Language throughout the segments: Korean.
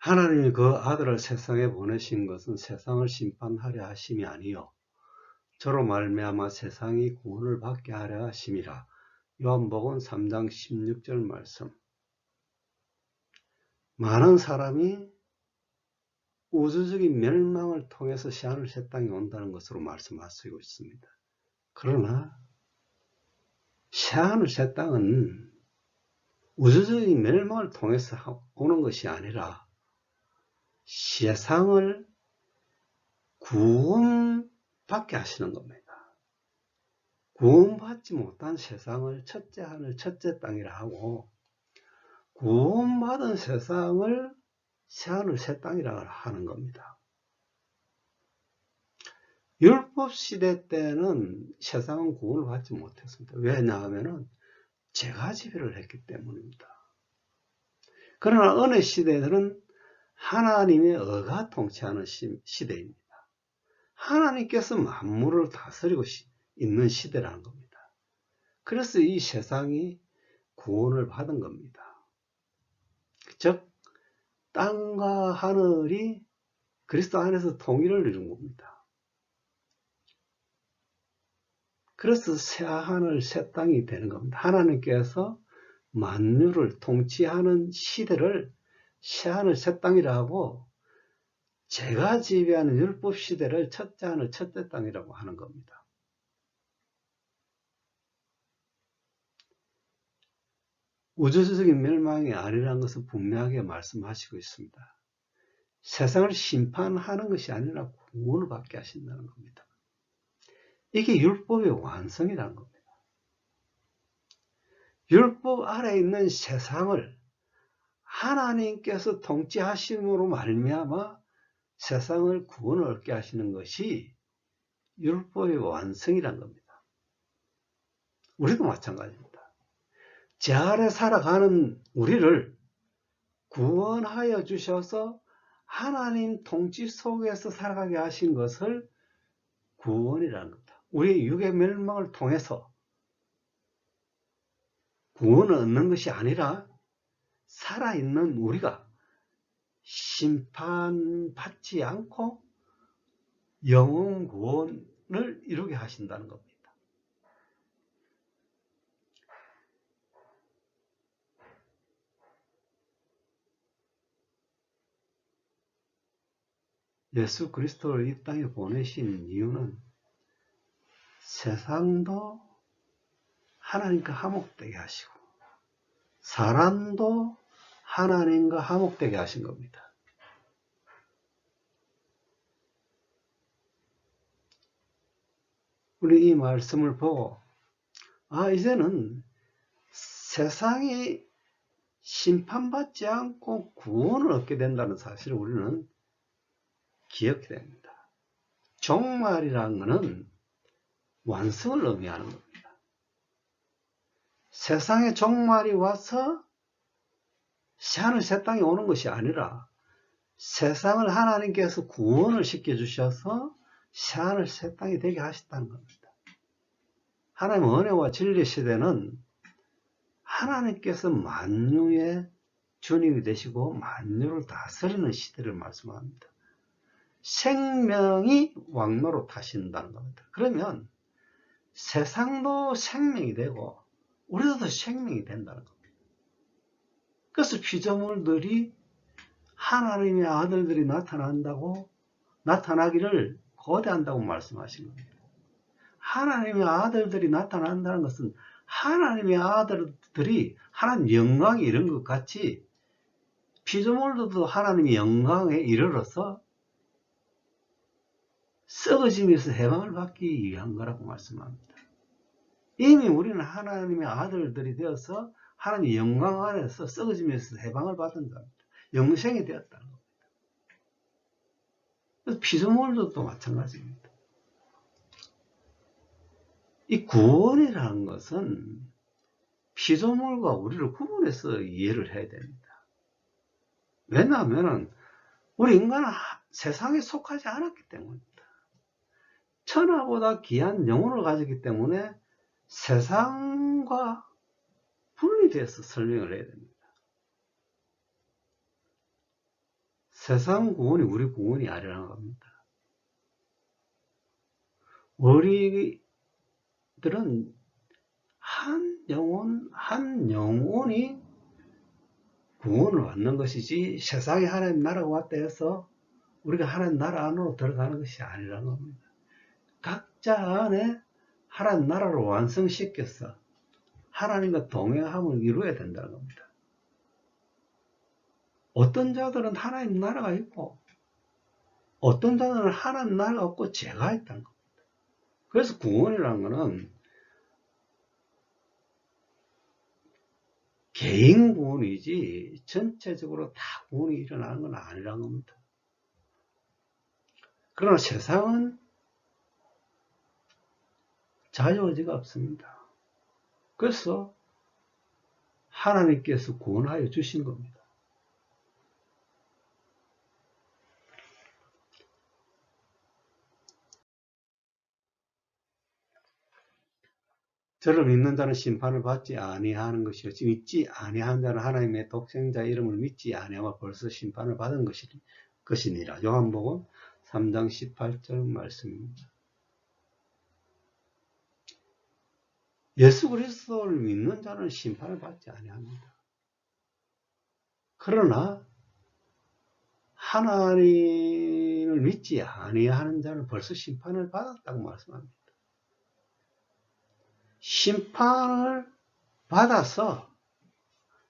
하나님이 그 아들을 세상에 보내신 것은 세상을 심판하려 하심이 아니요 저로 말미암아 세상이 구원을 받게 하려 하심이라. 요한복음 3장 16절 말씀. 많은 사람이 우주적인 멸망을 통해서 새하늘 새 땅이 온다는 것으로 말씀하시고 있습니다. 그러나 새하늘 새 땅은 우주적인 멸망을 통해서 오는 것이 아니라 세상을 구원받게 하시는 겁니다. 구원받지 못한 세상을 첫째 하늘 첫째 땅이라 하고, 구원받은 세상을 새하늘 새 땅이라 하는 겁니다. 율법 시대 때는 세상은 구원을 받지 못했습니다. 왜냐하면 죄가 지배를 했기 때문입니다. 그러나 은혜 시대들은 하나님의 의가 통치하는 시대입니다. 하나님께서 만물을 다스리고 있는 시대라는 겁니다. 그래서 이 세상이 구원을 받은 겁니다. 즉 땅과 하늘이 그리스도 안에서 통일을 이룬 겁니다. 그래서 새 하늘 새 땅이 되는 겁니다. 하나님께서 만유를 통치하는 시대를 새 하늘 새 땅이라고, 죄가 지배하는 율법 시대를 첫째 하늘 첫째 땅이라고 하는 겁니다. 우주적인 멸망이 아니라는 것을 분명하게 말씀하시고 있습니다. 세상을 심판하는 것이 아니라 구원을 받게 하신다는 겁니다. 이게 율법의 완성이라는 겁니다. 율법 아래에 있는 세상을 하나님께서 통치하심으로 말미암아 세상을 구원을 얻게 하시는 것이 율법의 완성이라는 겁니다. 우리도 마찬가지입니다. 죄 아래 살아가는 우리를 구원하여 주셔서 하나님 통치 속에서 살아가게 하신 것을 구원이라는 겁니다. 우리의 육의 멸망을 통해서 구원을 얻는 것이 아니라 살아있는 우리가 심판받지 않고 영원 구원을 이루게 하신다는 겁니다. 예수 그리스도를 이 땅에 보내신 이유는 세상도 하나님과 화목되게 하시고 사람도 하나님과 화목되게 하신 겁니다. 우리 이 말씀을 보고 이제는 세상이 심판받지 않고 구원을 얻게 된다는 사실을 우리는 기억해야 됩니다. 종말이라는 것은 완성을 의미하는 겁니다. 세상의 종말이 와서 새하늘 새 땅이 오는 것이 아니라 세상을 하나님께서 구원을 시켜주셔서 새하늘 새 땅이 되게 하셨다는 겁니다. 하나님의 은혜와 진리 시대는 하나님께서 만유의 주님이 되시고 만유를 다스리는 시대를 말씀합니다. 생명이 왕노로 타신다는 겁니다. 그러면 세상도 생명이 되고 우리도 생명이 된다는 겁니다. 그래서 피조물들이 하나님의 아들들이 나타나기를 거대한다고 말씀하신 겁니다. 하나님의 아들들이 나타난다는 것은 하나님의 아들들이 하나님 영광에 이른 것 같이 피조물들도 하나님의 영광에 이르러서 썩어짐에서 해방을 받기 위한 거라고 말씀합니다. 이미 우리는 하나님의 아들들이 되어서 하나님의 영광 안에서 썩어짐에서 해방을 받은 겁니다. 영생이 되었다는 겁니다. 그래서 피조물들도 마찬가지입니다. 이 구원이라는 것은 피조물과 우리를 구분해서 이해를 해야 됩니다. 왜냐하면 우리 인간은 세상에 속하지 않았기 때문입니다. 천하보다 귀한 영혼을 가졌기 때문에 세상과 분리돼서 설명을 해야 됩니다. 세상 구원이 우리 구원이 아니라는 겁니다. 우리들은 한 영혼이 구원을 받는 것이지 세상에 하나님 나라가 왔다 해서 우리가 하나님 나라 안으로 들어가는 것이 아니라는 겁니다. 각자 안에 하나님 나라를 완성시켜서 하나님과 동행함을 이루어야 된다는 겁니다. 어떤 자들은 하나님 나라가 있고 어떤 자들은 하나님 나라가 없고 죄가 있다는 겁니다. 그래서 구원이라는 것은 개인 구원이지 전체적으로 다 구원이 일어나는 건 아니라는 겁니다. 그러나 세상은 자유의지가 없습니다. 그래서 하나님께서 구원하여 주신 겁니다. 저를 믿는 자는 심판을 받지 아니하는 것이요 믿지 아니하는 자는 하나님의 독생자 이름을 믿지 아니하면 벌써 심판을 받은 것이니라. 요한복음 3장 18절 말씀입니다. 예수 그리스도를 믿는 자는 심판을 받지 아니합니다. 그러나 하나님을 믿지 아니하는 자는 벌써 심판을 받았다고 말씀합니다. 심판을 받아서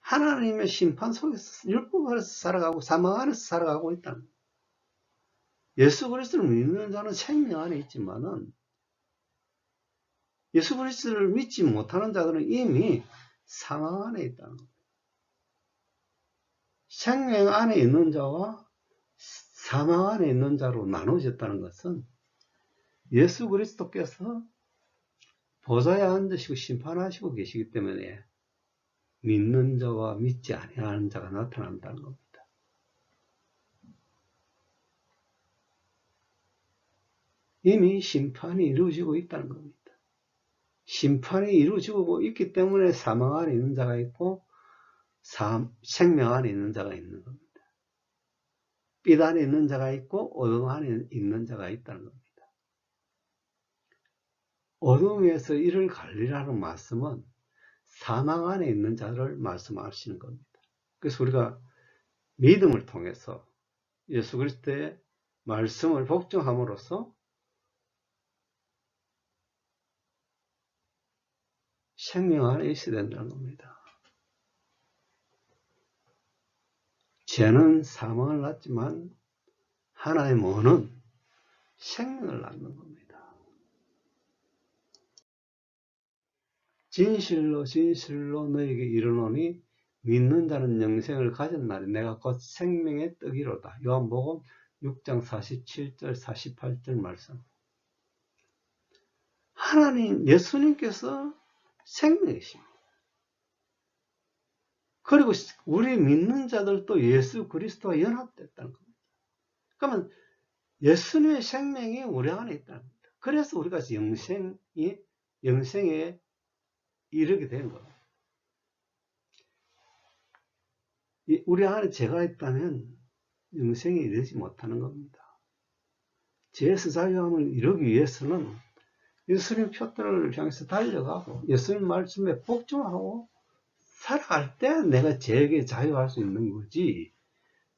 하나님의 심판 속에서 율법 아래서 살아가고 사망 안에서 살아가고 있다는 거예요. 예수 그리스도를 믿는 자는 생명 안에 있지만은 예수 그리스도를 믿지 못하는 자들은 이미 사망 안에 있다는 거예요. 생명 안에 있는 자와 사망 안에 있는 자로 나눠졌다는 것은 예수 그리스도께서 보좌에 앉으시고 심판하시고 계시기 때문에 믿는 자와 믿지 아니하는 자가 나타난다는 겁니다. 이미 심판이 이루어지고 있다는 겁니다. 심판이 이루어지고 있기 때문에 사망 안에 있는 자가 있고 생명 안에 있는 자가 있는 겁니다. 빛 안에 있는 자가 있고 어둠 안에 있는 자가 있다는 겁니다. 어둠에서 이를 갈리라는 말씀은 사망 안에 있는 자를 말씀하시는 겁니다. 그래서 우리가 믿음을 통해서 예수 그리스도의 말씀을 복종함으로써 생명 안에 있어야 된다는 겁니다. 죄는 사망을 낳지만 하나의 뭐는 생명을 낳는 겁니다. 진실로 진실로 너에게 이르노니 믿는 자는 영생을 가진 날에 내가 곧 생명의 떡이로다. 요한복음 6장 47절 48절 말씀. 하나님 예수님께서 생명이십니다. 그리고 우리 믿는 자들도 예수 그리스도와 연합됐다는 겁니다. 그러면 예수님의 생명이 우리 안에 있다는 겁니다. 그래서 우리가 영생에 이르게 된 겁니다. 우리 안에 죄가 있다면 영생에 이르지 못하는 겁니다. 죄에서 자유함을 이루기 위해서는 예수님 표대를 향해서 달려가고 예수님 말씀에 복종하고 살아갈 때 내가 죄에게 자유할 수 있는 거지,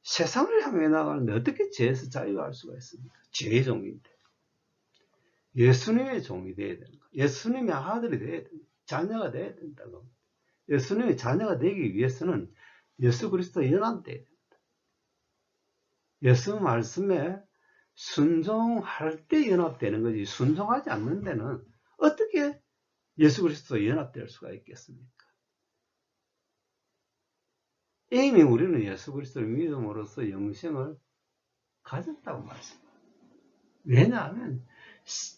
세상을 향해 나가는데 어떻게 죄에서 자유할 수가 있습니까? 죄의 종인데. 예수님의 종이 되어야 되는 거예요. 예수님의 아들이 되어야 됩니다. 자녀가 되어야 된다고. 예수님의 자녀가 되기 위해서는 예수 그리스도와 연합되어야 됩니다. 예수 말씀에 순종할 때 연합되는 거지, 순종하지 않는 데는 어떻게 예수 그리스도와 연합될 수가 있겠습니까? 이미 우리는 예수 그리스도를 믿음으로써 영생을 가졌다고 말씀합니다. 왜냐하면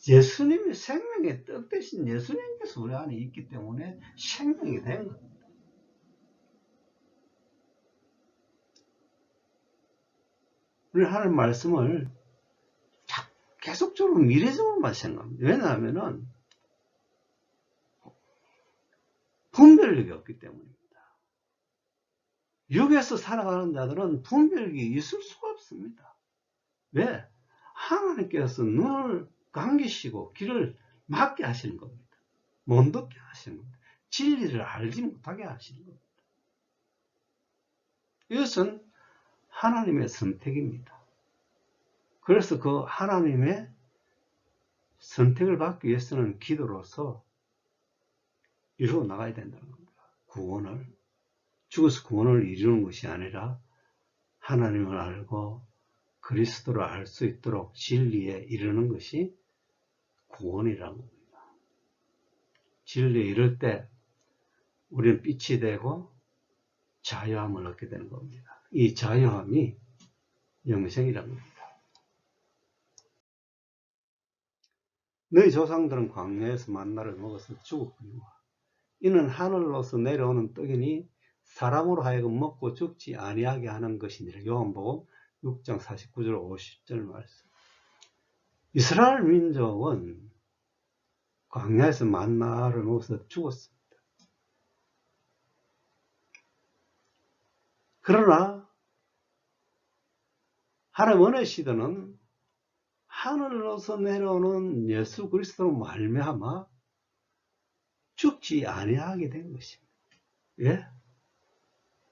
예수님의 생명의 떡 대신 예수님께서 우리 안에 있기 때문에 생명이 된 겁니다. 우리 하나님 말씀을 계속적으로 미래적으로만 생각합니다. 왜냐하면 분별력이 없기 때문입니다. 육에서 살아가는 자들은 분별력이 있을 수가 없습니다. 왜? 하나님께서 눈을 감기시고 귀를 막게 하시는 겁니다. 못 듣게 하시는 겁니다. 진리를 알지 못하게 하시는 겁니다. 이것은 하나님의 선택입니다. 그래서 그 하나님의 선택을 받기 위해서는 기도로서 이루어 나가야 된다는 겁니다. 구원을, 죽어서 구원을 이루는 것이 아니라 하나님을 알고 그리스도를 알 수 있도록 진리에 이르는 것이 구원이라는 겁니다. 진리에 이를 때 우리는 빛이 되고 자유함을 얻게 되는 겁니다. 이 자유함이 영생이라는 겁니다. 너희 조상들은 광야에서 만나를 먹어서 죽었거니와 이는 하늘로서 내려오는 떡이니 사람으로 하여금 먹고 죽지 아니하게 하는 것이니라. 요한복음 6장 49절 50절 말씀. 이스라엘 민족은 광야에서 만나를 먹어서 죽었습니다. 그러나 하나님 어느 시대는 하늘로서 내려오는 예수 그리스도로 말미암아 죽지 아니하게 된 것입니다. 예?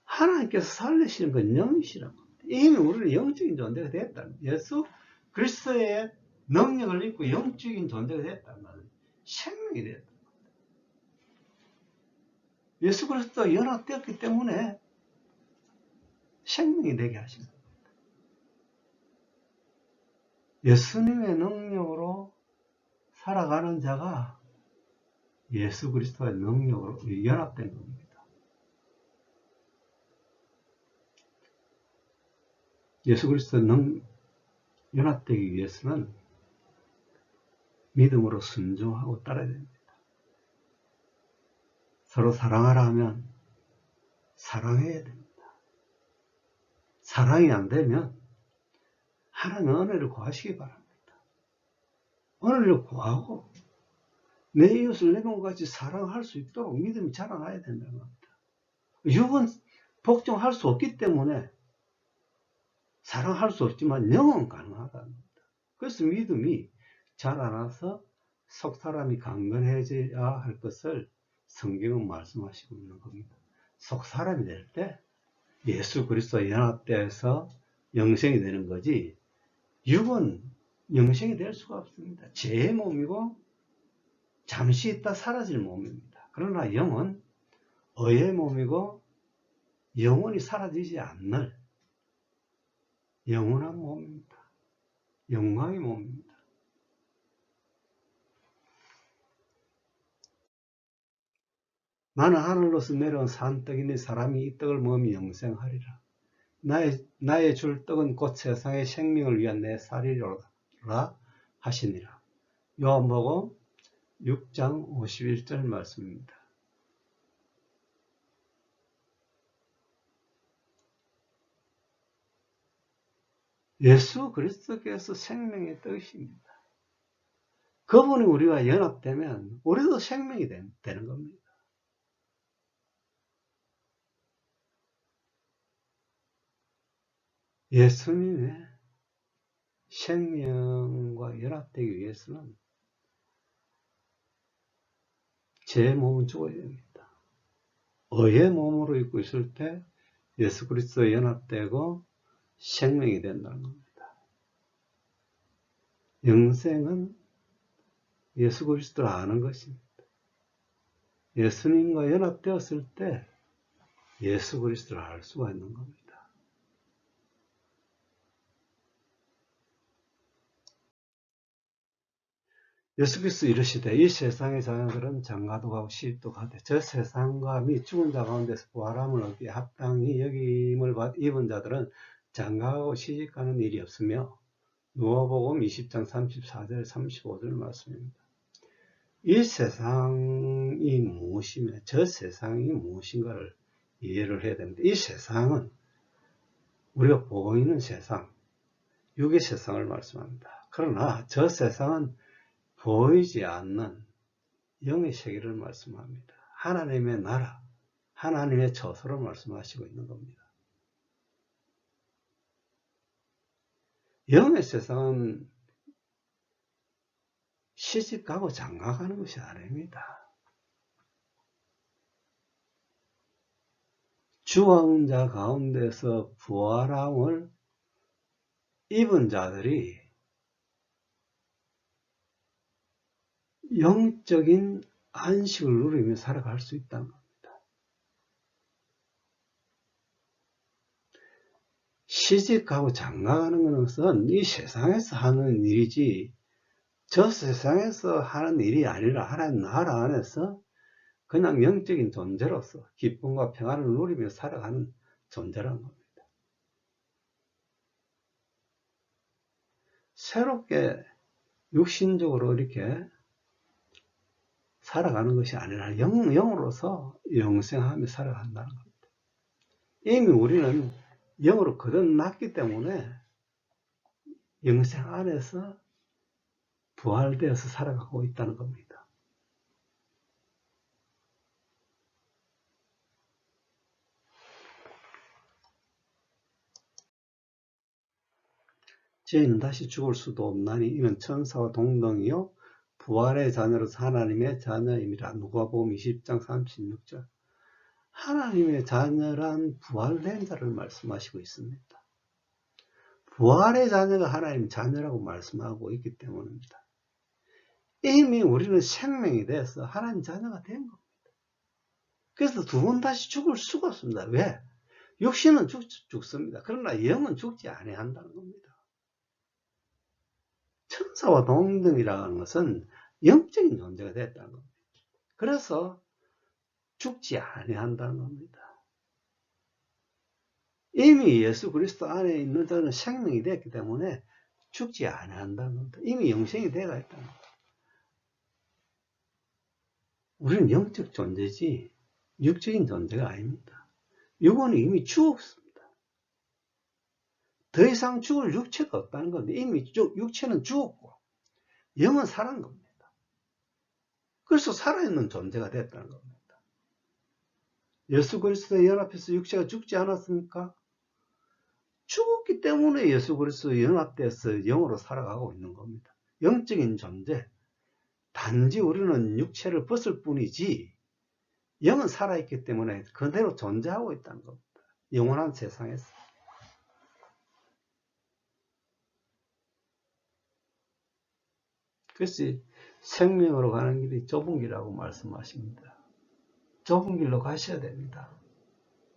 하나님께서 살리시는 건 영이시라고. 이미 우리는 영적인 존재가 됐다는 거예요. 예수 그리스도의 능력을 입고 영적인 존재가 됐단 말이에요. 생명이 됐다. 예수 그리스도와 연합되었기 때문에 생명이 되게 하신 겁니다. 예수님의 능력으로 살아가는 자가 예수 그리스도의 능력으로 연합된 겁니다. 예수 그리스도의 연합되기 위해서는 믿음으로 순종하고 따라야 됩니다. 서로 사랑하라 하면 사랑해야 됩니다. 사랑이 안 되면 하나님의 은혜를 구하시기 바랍니다. 은혜를 구하고 내 이웃을 내 몸같이 사랑할 수 있도록 믿음이 자라나야 된다는 겁니다. 육은 복종할 수 없기 때문에 사랑할 수 없지만 영은 가능하다는 겁니다. 그래서 믿음이 자라나서 속 사람이 강건해져야 할 것을 성경은 말씀하시고 있는 겁니다. 속 사람이 될 때 예수 그리스도와 연합돼서 영생이 되는 거지, 육은 영생이 될 수가 없습니다. 죄의 몸이고 잠시 있다 사라질 몸입니다. 그러나 영은 의의 몸이고 영원히 사라지지 않는 영원한 몸입니다. 영광의 몸입니다. 나는 하늘로서 내려온 산떡이니 사람이 이 떡을 먹으면 영생하리라. 나의 줄 떡은 곧 세상의 생명을 위한 내 살이라 하시니라. 요한복음 6장 51절 말씀입니다. 예수 그리스도께서 생명의 떡이십니다. 그분이 우리와 연합되면 우리도 생명이 되는 겁니다. 예수님의 생명과 연합되기 위해서는 제 몸은 죽어야 됩니다. 의의 몸으로 입고 있을 때 예수 그리스도에 연합되고 생명이 된다는 겁니다. 영생은 예수 그리스도를 아는 것입니다. 예수님과 연합되었을 때 예수 그리스도를 알 수가 있는 겁니다. 예수께서 이르시되 이 세상의 자녀들은 장가도 가고 시집도 가되 저 세상과 및 죽은 자 가운데서 부활함을 얻기에 합당히 여김을 입은 자들은 장가가고 시집가는 일이 없으며, 누가복음 20장 34절 35절 말씀입니다. 이 세상이 무엇이며 저 세상이 무엇인가를 이해를 해야 됩니다. 이 세상은 우리가 보이는 세상, 육의 세상을 말씀합니다. 그러나 저 세상은 보이지 않는 영의 세계를 말씀합니다. 하나님의 나라, 하나님의 처소를 말씀하시고 있는 겁니다. 영의 세상은 시집가고 장가가는 것이 아닙니다. 죽은 자 가운데서 부활함을 입은 자들이 영적인 안식을 누리며 살아갈 수 있다는 겁니다. 시집가고 장가가는 것은 이 세상에서 하는 일이지 저 세상에서 하는 일이 아니라 하나님 나라 안에서 그냥 영적인 존재로서 기쁨과 평안을 누리며 살아가는 존재라는 겁니다. 새롭게 육신적으로 이렇게 살아가는 것이 아니라 영으로서 영생하며 살아간다는 겁니다. 이미 우리는 영으로 거듭났기 때문에 영생 안에서 부활되어서 살아가고 있다는 겁니다. 죄인은 다시 죽을 수도 없나니 이는 천사와 동등이요 부활의 자녀로서 하나님의 자녀임이라. 누가복음 20장 36절. 하나님의 자녀란 부활된 자를 말씀하시고 있습니다. 부활의 자녀가 하나님 자녀라고 말씀하고 있기 때문입니다. 이미 우리는 생명이 돼서 하나님 자녀가 된 겁니다. 그래서 두 번 다시 죽을 수가 없습니다. 왜? 육신은 죽습니다. 그러나 영은 죽지 아니한다는 겁니다. 천사와 동등이라는 것은 영적인 존재가 됐다는 겁니다. 그래서 죽지 아니한다는 겁니다. 이미 예수 그리스도 안에 있는 자는 생명이 됐기 때문에 죽지 아니한다는 겁니다. 이미 영생이 되어 있다는 겁니다. 우리는 영적 존재지 육적인 존재가 아닙니다. 육은 이미 죽었습니다. 더 이상 죽을 육체가 없다는 건데 이미 육체는 죽었고 영은 살아난 겁니다. 그래서 살아있는 존재가 됐다는 겁니다. 예수 그리스도의 연합해서 육체가 죽지 않았습니까? 죽었기 때문에 예수 그리스도 연합돼서 영으로 살아가고 있는 겁니다. 영적인 존재. 단지 우리는 육체를 벗을 뿐이지 영은 살아있기 때문에 그대로 존재하고 있다는 겁니다. 영원한 세상에서. 그래서 생명으로 가는 길이 좁은 길이라고 말씀하십니다. 좁은 길로 가셔야 됩니다.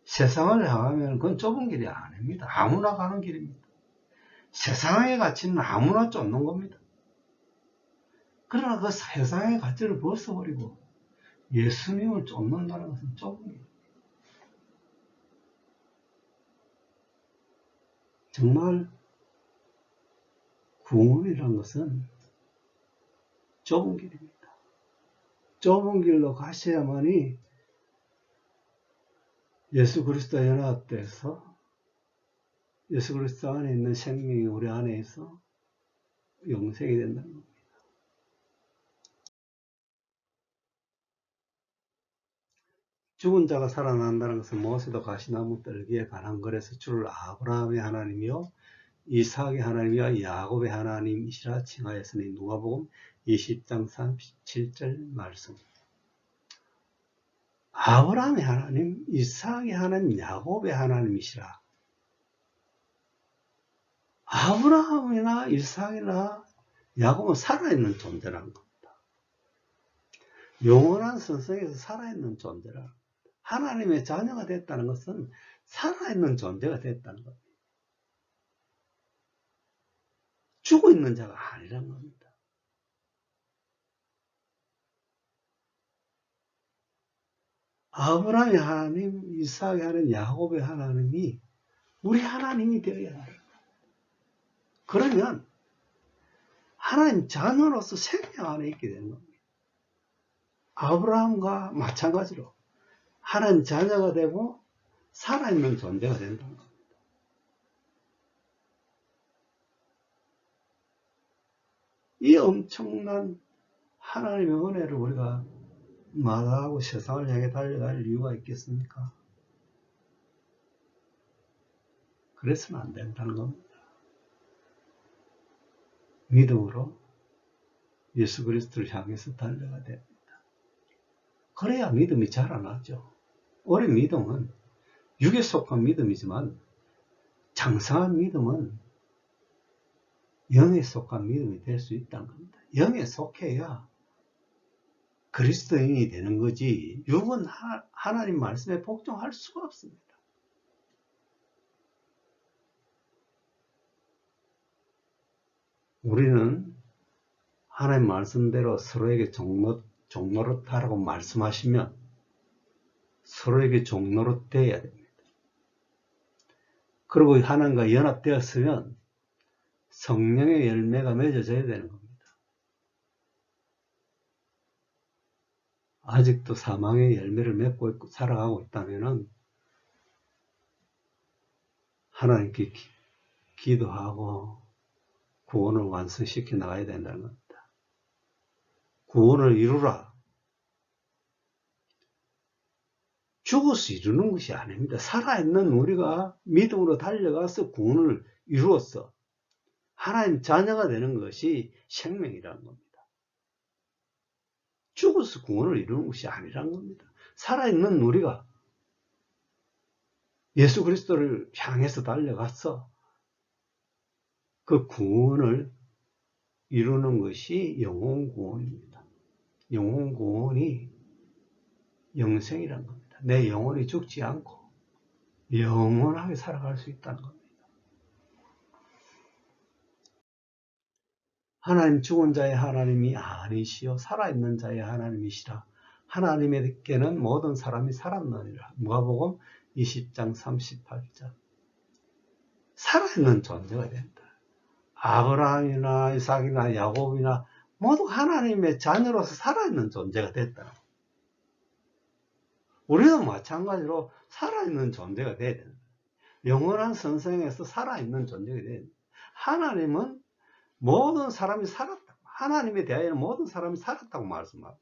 세상을 향하면 그건 좁은 길이 아닙니다. 아무나 가는 길입니다. 세상의 가치는 아무나 쫓는 겁니다. 그러나 그 세상의 가치를 벗어버리고 예수님을 쫓는다는 것은 좁은 길. 정말 구원이라는 것은 좁은 길입니다. 좁은 길로 가셔야만이 예수 그리스도 연합돼서 예수 그리스도 안에 있는 생명이 우리 안에 있어 영생이 된다는 겁니다. 죽은 자가 살아난다는 것은 모세도 가시나무 떨기에 관한 글에서 주를 아브라함의 하나님이요 이삭의 하나님이요 야곱의 하나님이시라 칭하였으니. 누가복음 20장 37절 말씀. 아브라함의 하나님, 이삭의 하나님, 야곱의 하나님이시라. 아브라함이나 이삭이나 야곱은 살아있는 존재라는 겁니다. 영원한 선성에서 살아있는 존재라는 겁니다. 하나님의 자녀가 됐다는 것은 살아있는 존재가 됐다는 겁니다. 죽어 있는 자가 아니라는 겁니다. 아브라함의 하나님, 이삭의 하나님, 야곱의 하나님이 우리 하나님이 되어야 한다. 그러면 하나님 자녀로서 생명 안에 있게 되는 겁니다. 아브라함과 마찬가지로 하나님 자녀가 되고 살아있는 존재가 된다는 겁니다. 이 엄청난 하나님의 은혜를 우리가 마다하고 세상을 향해 달려갈 이유가 있겠습니까? 그래서는 안 된다는 겁니다. 믿음으로 예수 그리스도를 향해서 달려가야 됩니다. 그래야 믿음이 자라나죠. 오랜 믿음은 육에 속한 믿음이지만 장성한 믿음은 영에 속한 믿음이 될 수 있다는 겁니다. 영에 속해야 그리스도인이 되는 거지 육은 하나님 말씀에 복종할 수가 없습니다. 우리는 하나님 말씀대로 서로에게 종노릇하라고 말씀하시면 서로에게 종노릇 돼야 됩니다. 그리고 하나님과 연합되었으면 성령의 열매가 맺어져야 되는 겁니다. 아직도 사망의 열매를 맺고 있고 살아가고 있다면 하나님께 기도하고 구원을 완성시켜 나가야 된다는 겁니다. 구원을 이루라. 죽어서 이루는 것이 아닙니다. 살아있는 우리가 믿음으로 달려가서 구원을 이루었어. 하나님 자녀가 되는 것이 생명이라는 겁니다. 죽어서 구원을 이루는 것이 아니라는 겁니다. 살아있는 우리가 예수 그리스도를 향해서 달려가서 그 구원을 이루는 것이 영혼 구원입니다. 영혼 구원이 영생이라는 겁니다. 내 영혼이 죽지 않고 영원하게 살아갈 수 있다는 겁니다. 하나님 죽은 자의 하나님이 아니시요 살아있는 자의 하나님이시라. 하나님에게는 모든 사람이 살았느니라. 누가복음 20장 38절. 살아있는 존재가 된다. 아브라함이나 이삭이나 야곱이나 모두 하나님의 자녀로서 살아있는 존재가 됐다. 우리도 마찬가지로 살아있는 존재가 돼야 된다. 영원한 선생에서 살아있는 존재가 돼야 된다. 하나님은 모든 사람이 살았다. 하나님에 대하여는 모든 사람이 살았다고 말씀합니다.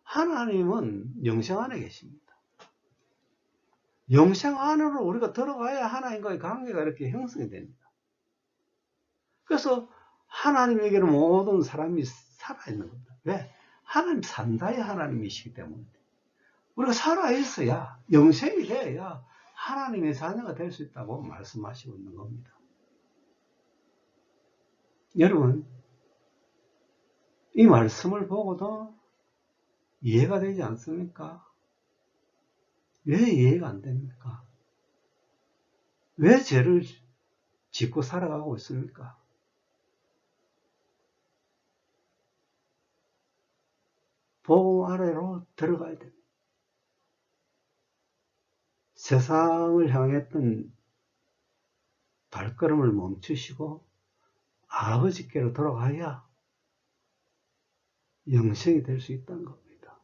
하나님은 영생 안에 계십니다. 영생 안으로 우리가 들어가야 하나님과의 관계가 이렇게 형성이 됩니다. 그래서 하나님에게는 모든 사람이 살아있는 겁니다. 왜? 하나님 산다의 하나님이시기 때문에. 우리가 살아있어야, 영생이 돼야 하나님의 자녀가 될 수 있다고 말씀하시고 있는 겁니다. 여러분, 이 말씀을 보고도 이해가 되지 않습니까? 왜 이해가 안 됩니까? 왜 죄를 짓고 살아가고 있습니까? 복음 아래로 들어가야 됩니다. 세상을 향했던 발걸음을 멈추시고 아버지께로 돌아가야 영생이 될 수 있다는 겁니다.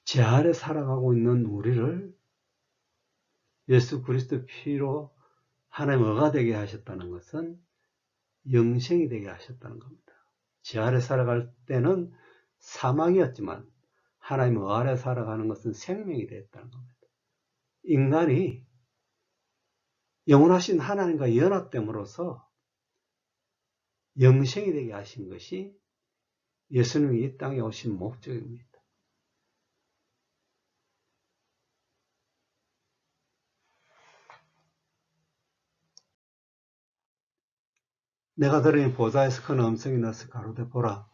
제 아래 살아가고 있는 우리를 예수 그리스도 피로 하나님 어가 되게 하셨다는 것은 영생이 되게 하셨다는 겁니다. 제 아래 살아갈 때는 사망이었지만 하나님 어 아래 살아가는 것은 생명이 되었다는 겁니다. 인간이 영원하신 하나님과 연합됨으로써 영생이 되게 하신 것이 예수님이 이 땅에 오신 목적입니다. 내가 들으니 보좌에서 큰 음성이 나서 가로되 보라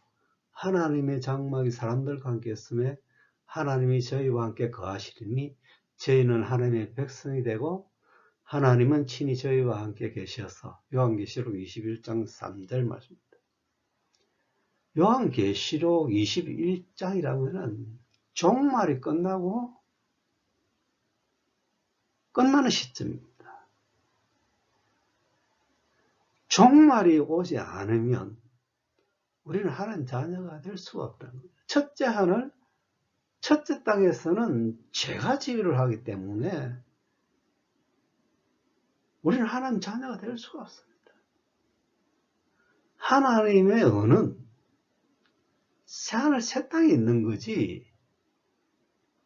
하나님의 장막이 사람들과 함께 있음에 하나님이 저희와 함께 거하시리니 저희는 하나님의 백성이 되고 하나님은 친히 저희와 함께 계셔서 요한계시록 21장 3절 말씀입니다. 요한계시록 21장이라면 종말이 끝나고 끝나는 시점입니다. 종말이 오지 않으면 우리는 하나님 자녀가 될 수가 없다는 거예요. 첫째 하늘, 첫째 땅에서는 죄가 지위를 하기 때문에 우리는 하나님 자녀가 될 수가 없습니다. 하나님의 은은 새하늘 새 땅에 있는 거지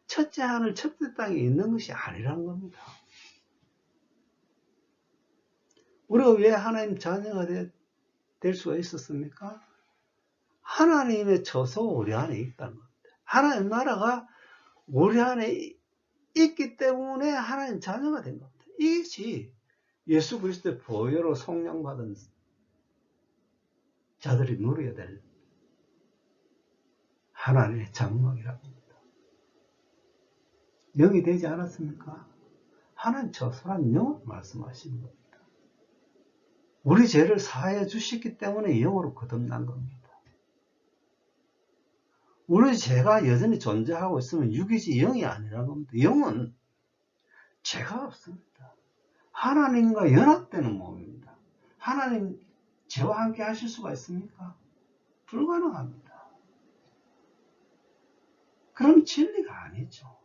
첫째 하늘 첫째 땅에 있는 것이 아니라는 겁니다. 우리가 왜 하나님 자녀가 될 수가 있었습니까? 하나님의 처소가 우리 안에 있다는 겁니다. 하나님 나라가 우리 안에 있기 때문에 하나님 자녀가 된 겁니다. 이것이 예수 그리스도의 보혈로 속량받은 자들이 누려야 될 하나님의 장막이라고 합니다. 영이 되지 않았습니까? 하나님 처소란 영으로 말씀하시는 겁니다. 우리 죄를 사해 주셨기 때문에 영으로 거듭난 겁니다. 우리 죄가 여전히 존재하고 있으면 육이지 영이 아니라는 겁니다. 영은 죄가 없습니다. 하나님과 연합되는 몸입니다. 하나님 죄와 함께 하실 수가 있습니까? 불가능합니다. 그럼 진리가 아니죠.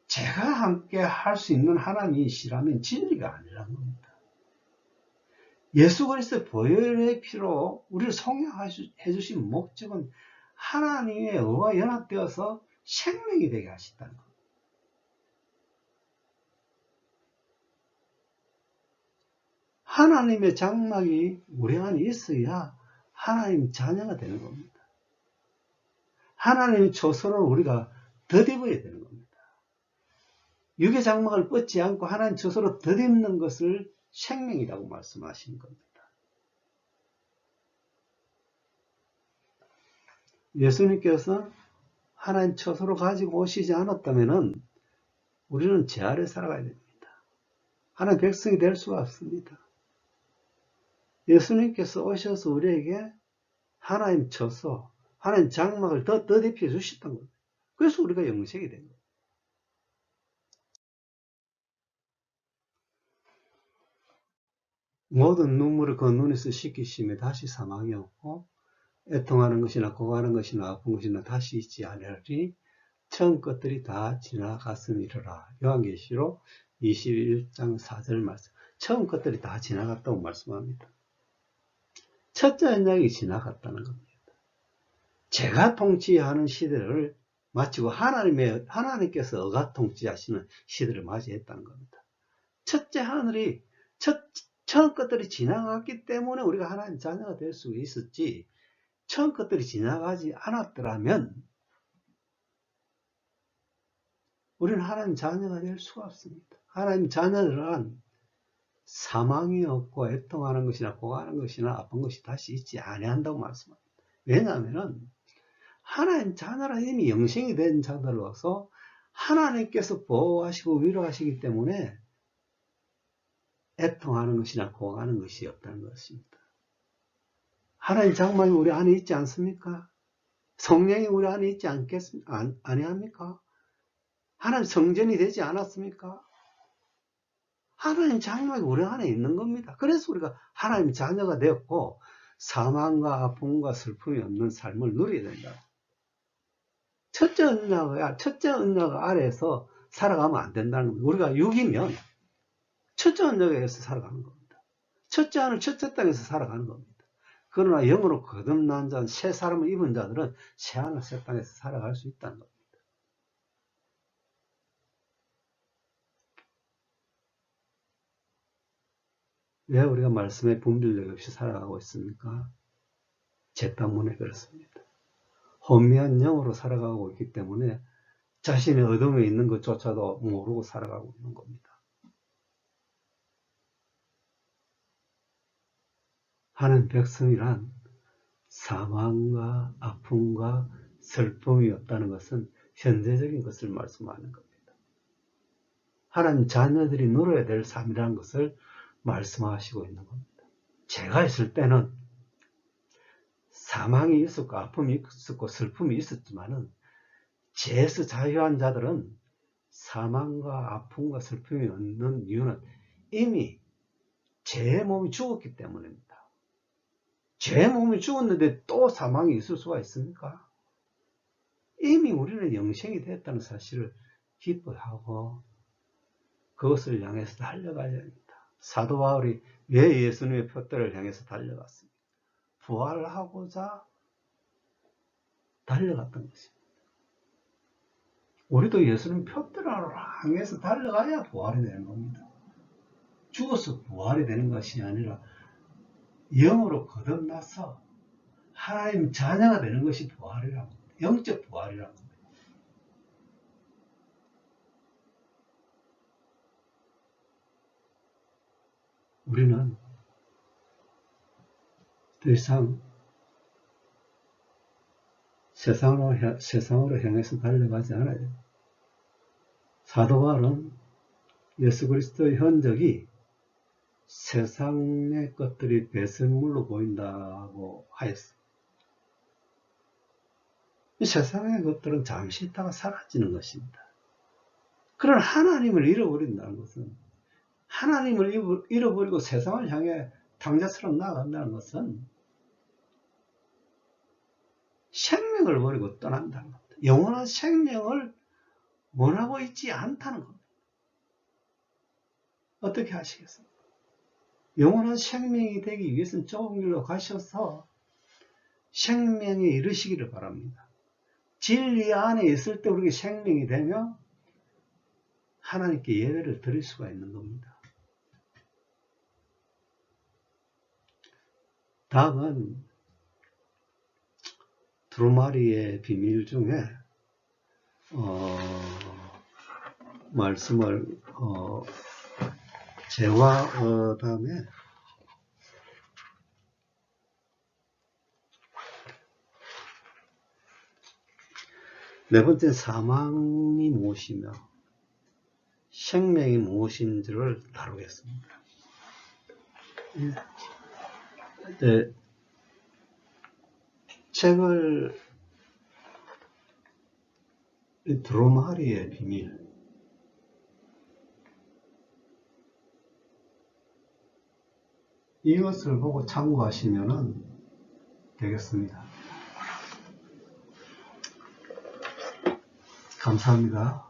죄가 함께 할 수 있는 하나님이시라면 진리가 아니라는 겁니다. 예수 그리스도의 보혈의 피로 우리를 속량해 주신 목적은 하나님의 의와 연합되어서 생명이 되게 하셨다는 겁니다. 하나님의 장막이 우리 안에 있어야 하나님 자녀가 되는 겁니다. 하나님의 초소를 우리가 덧입어야 되는 겁니다. 육의 장막을 뻗지 않고 하나님 초소로 덧입는 것을 생명이라고 말씀하신 겁니다. 예수님께서 하나님 처소로 가지고 오시지 않았다면 우리는 죄 아래 살아가야 됩니다. 하나님 백성이 될 수가 없습니다. 예수님께서 오셔서 우리에게 하나님 처소, 하나님 장막을 더 덧입혀 주셨던 겁니다. 그래서 우리가 영생이 된 겁니다. 모든 눈물을 그 눈에서 씻기심에 다시 사망이 없고 애통하는 것이나 고가는 것이나 아픈 것이나 다시 있지 아니하리니 처음 것들이 다 지나갔음이로라. 요한계시록 21장 4절 말씀. 처음 것들이 다 지나갔다고 말씀합니다. 첫째 언약이 지나갔다는 겁니다. 제가 통치하는 시대를 마치고 하나님께서 어가 통치하시는 시대를 맞이했다는 겁니다. 첫째 하늘이 처음 것들이 지나갔기 때문에 우리가 하나님 자녀가 될 수 있었지, 처음 것들이 지나가지 않았더라면 우리는 하나님 자녀가 될 수가 없습니다. 하나님 자녀들은 사망이 없고 애통하는 것이나 고가는 것이나 아픈 것이 다시 있지 아니한다고 말씀합니다. 왜냐하면 하나님 자녀라 이미 영생이 된 자들로서 하나님께서 보호하시고 위로하시기 때문에 애통하는 것이나 고가는 것이 없다는 것입니다. 하나님 장막이 우리 안에 있지 않습니까? 성령이 우리 안에 있지 아니합니까? 하나님 성전이 되지 않았습니까? 하나님 장막이 우리 안에 있는 겁니다. 그래서 우리가 하나님 자녀가 되었고 사망과 아픔과 슬픔이 없는 삶을 누려야 된다. 첫째 언약 아래에서 살아가면 안 된다는 겁니다. 우리가 육이면 첫째 언약에서 살아가는 겁니다. 첫째 하늘 첫째 땅에서 살아가는 겁니다. 그러나 영으로 거듭난 자, 새 사람을 입은 자들은 새 하늘 새 땅에서 살아갈 수 있다는 겁니다. 왜 우리가 말씀에 분별력 없이 살아가고 있습니까? 죄 때문에 그렇습니다. 혼미한 영으로 살아가고 있기 때문에 자신의 어둠에 있는 것조차도 모르고 살아가고 있는 겁니다. 하는 백성이란 사망과 아픔과 슬픔이 없다는 것은 현재적인 것을 말씀하는 겁니다. 하나님 자녀들이 누려야 될 삶이라는 것을 말씀하시고 있는 겁니다. 죄가 있을 때는 사망이 있었고 아픔이 있었고 슬픔이 있었지만은 죄에서 자유한 자들은 사망과 아픔과 슬픔이 없는 이유는 이미 죄의 몸이 죽었기 때문입니다. 죄의 몸이 죽었는데 또 사망이 있을 수가 있습니까? 이미 우리는 영생이 됐다는 사실을 기뻐하고 그것을 향해서 달려가야 합니다. 사도 바울이 왜 예수님의 표대를 향해서 달려갔습니까? 부활하고자 달려갔던 것입니다. 우리도 예수님 표대를 향해서 달려가야 부활이 되는 겁니다. 죽어서 부활이 되는 것이 아니라 영으로 거듭나서 하나님 자녀가 되는 것이 부활이라고, 영적 부활이라고. 우리는 더 이상 세상으로 향해서 달려가지 않아요. 사도 바울은 예수 그리스도의 흔적이 세상의 것들이 배설물로 보인다고 하였어. 이 세상의 것들은 잠시 있다가 사라지는 것입니다. 그러나 하나님을 잃어버린다는 것은, 하나님을 잃어버리고 세상을 향해 당자처럼 나아간다는 것은 생명을 버리고 떠난다는 겁니다. 영원한 생명을 원하고 있지 않다는 겁니다. 어떻게 하시겠습니까? 영원한 생명이 되기 위해서는 좁은 길로 가셔서 생명에 이르시기를 바랍니다. 진리 안에 있을 때 우리에게 생명이 되며 하나님께 예배를 드릴 수가 있는 겁니다. 다음은 두루마리의 비밀 중에 말씀을 죄와 다음에 네 번째, 사망이 무엇이며 생명이 무엇인지를 다루겠습니다. 네, 책을 두루마리의 비밀, 이것을 보고 참고하시면 되겠습니다. 감사합니다.